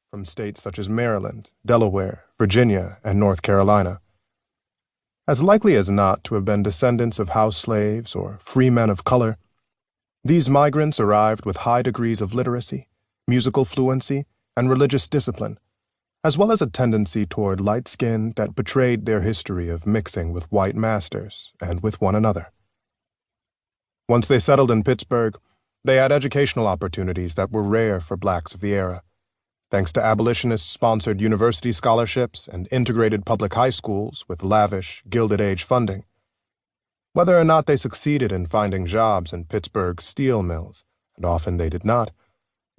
from states such as Maryland, Delaware, Virginia, and North Carolina. As likely as not to have been descendants of house slaves or free men of color, these migrants arrived with high degrees of literacy, musical fluency, and religious discipline, as well as a tendency toward light skin that betrayed their history of mixing with white masters and with one another. Once they settled in Pittsburgh, they had educational opportunities that were rare for blacks of the era. Thanks to abolitionist-sponsored university scholarships and integrated public high schools with lavish, Gilded Age funding. Whether or not they succeeded in finding jobs in Pittsburgh's steel mills, and often they did not,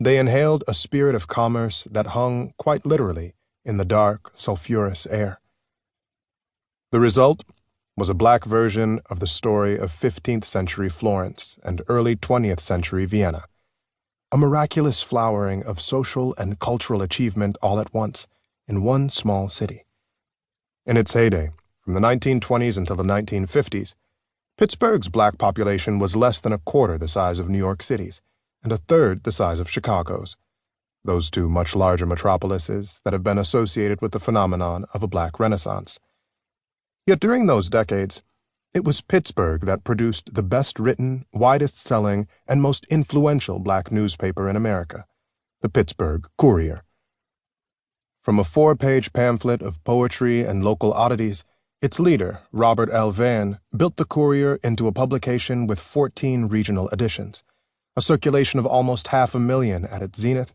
they inhaled a spirit of commerce that hung, quite literally, in the dark, sulphurous air. The result was a black version of the story of 15th century Florence and early 20th century Vienna, a miraculous flowering of social and cultural achievement all at once in one small city. In its heyday, from the 1920s until the 1950s, Pittsburgh's black population was less than a quarter the size of New York City's and a third the size of Chicago's, those two much larger metropolises that have been associated with the phenomenon of a black renaissance. Yet during those decades, it was Pittsburgh that produced the best-written, widest-selling, and most influential black newspaper in America, the Pittsburgh Courier. From a 4-page pamphlet of poetry and local oddities, its leader, Robert L. Vann, built the Courier into a publication with 14 regional editions, a circulation of almost 500,000 at its zenith,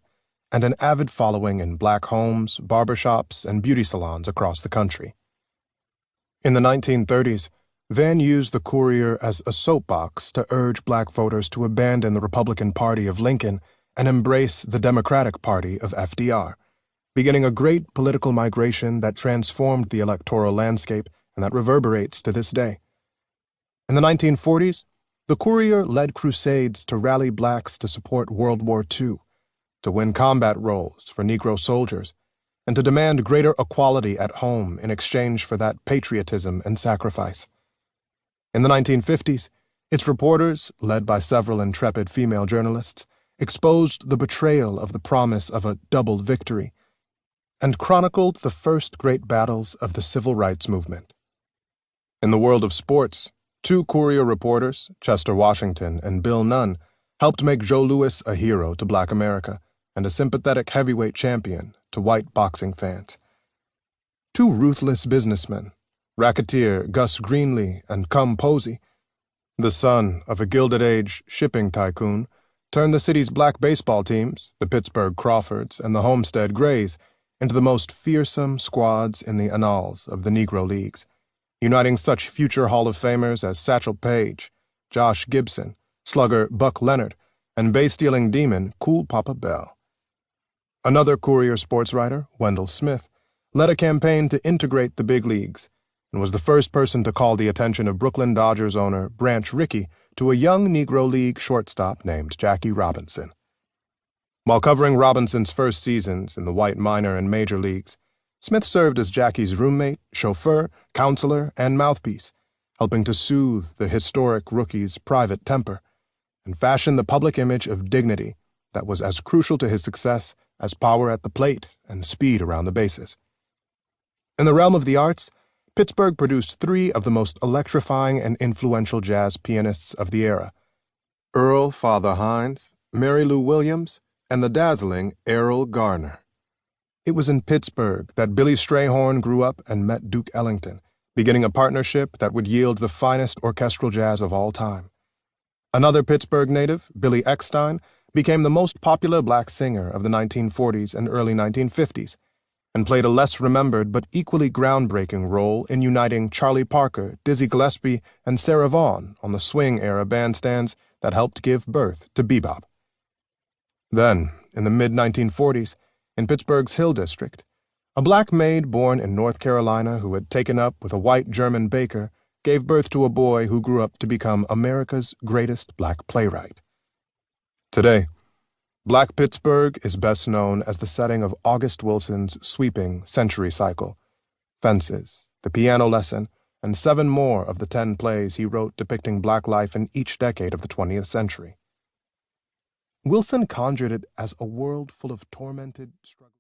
and an avid following in black homes, barbershops, and beauty salons across the country. In the 1930s, Vann used the Courier as a soapbox to urge black voters to abandon the Republican Party of Lincoln and embrace the Democratic Party of FDR, beginning a great political migration that transformed the electoral landscape and that reverberates to this day. In the 1940s, the Courier led crusades to rally blacks to support World War II, to win combat roles for Negro soldiers, and to demand greater equality at home in exchange for that patriotism and sacrifice. In the 1950s, its reporters, led by several intrepid female journalists, exposed the betrayal of the promise of a double victory and chronicled the first great battles of the civil rights movement. In the world of sports, two Courier reporters, Chester Washington and Bill Nunn, helped make Joe Louis a hero to black America and a sympathetic heavyweight champion to white boxing fans. Two ruthless businessmen, racketeer Gus Greenlee and Cum Posey, the son of a Gilded Age shipping tycoon, turned the city's black baseball teams, the Pittsburgh Crawfords and the Homestead Grays, into the most fearsome squads in the annals of the Negro Leagues, uniting such future Hall of Famers as Satchel Paige, Josh Gibson, slugger Buck Leonard, and base-stealing demon Cool Papa Bell. Another Courier sports writer, Wendell Smith, led a campaign to integrate the big leagues and was the first person to call the attention of Brooklyn Dodgers owner Branch Rickey to a young Negro League shortstop named Jackie Robinson. While covering Robinson's first seasons in the white minor and major leagues, Smith served as Jackie's roommate, chauffeur, counselor, and mouthpiece, helping to soothe the historic rookie's private temper and fashion the public image of dignity that was as crucial to his success as power at the plate and speed around the bases. In the realm of the arts, Pittsburgh produced three of the most electrifying and influential jazz pianists of the era: Earl Father Hines, Mary Lou Williams, and the dazzling Errol Garner. It was in Pittsburgh that Billy Strayhorn grew up and met Duke Ellington, beginning a partnership that would yield the finest orchestral jazz of all time. Another Pittsburgh native, Billy Eckstine, became the most popular black singer of the 1940s and early 1950s, and played a less remembered but equally groundbreaking role in uniting Charlie Parker, Dizzy Gillespie, and Sarah Vaughan on the swing-era bandstands that helped give birth to bebop. Then, in the mid-1940s, in Pittsburgh's Hill District, a black maid born in North Carolina who had taken up with a white German baker gave birth to a boy who grew up to become America's greatest black playwright. Today, Black Pittsburgh is best known as the setting of August Wilson's sweeping century cycle, Fences, The Piano Lesson, and 7 more of the 10 plays he wrote depicting black life in each decade of the 20th century. Wilson conjured it as a world full of tormented, struggling